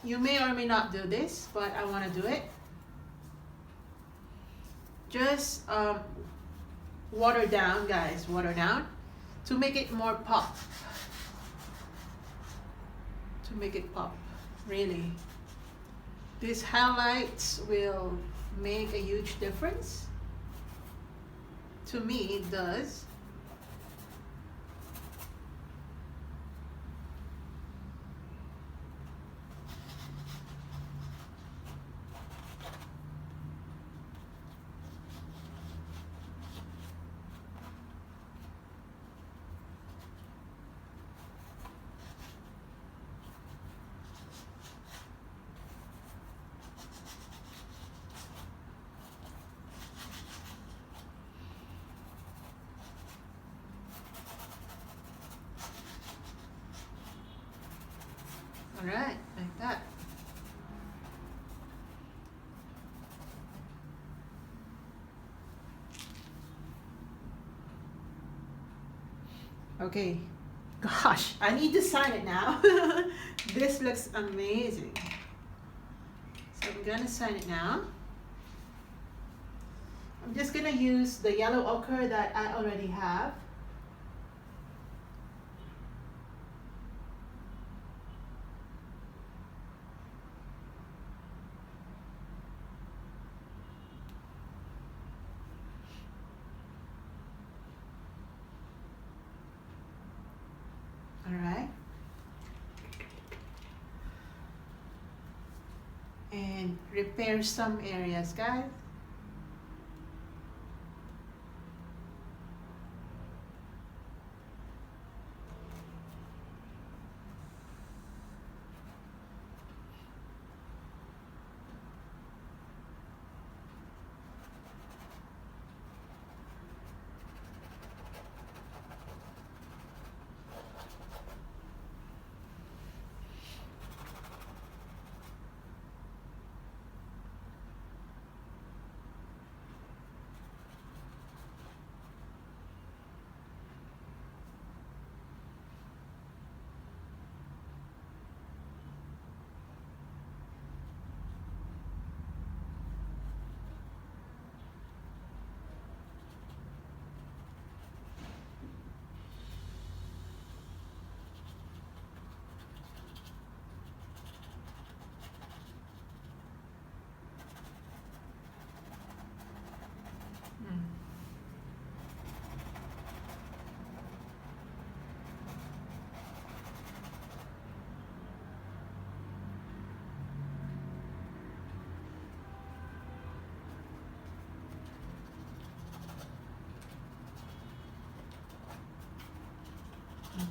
You may or may not do this, but I want to do it. Just water down, guys, water down to make it more pop. To make it pop, really. These highlights will make a huge difference. To me, it does. All right, like that. Okay, gosh, I need to sign it now. This looks amazing. So I'm gonna sign it now. I'm just gonna use the yellow ochre that I already have. All right. And repair some areas, guys.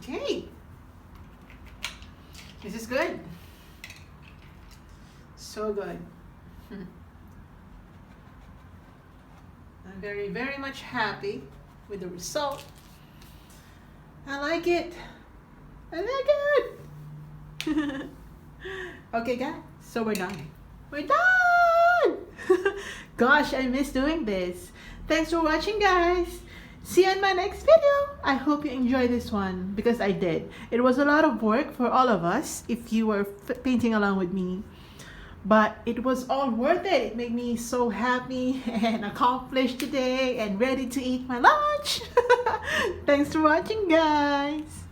Okay, this is good. So good. I'm very, very much happy with the result. I like it. I like it. Okay, guys, so we're done. We're done. Gosh, I miss doing this. Thanks for watching, guys. See you in my next video. I hope you enjoyed this one because I did. It was a lot of work for all of us if you were painting along with me. But it was all worth it. It made me so happy and accomplished today and ready to eat my lunch. Thanks for watching, guys.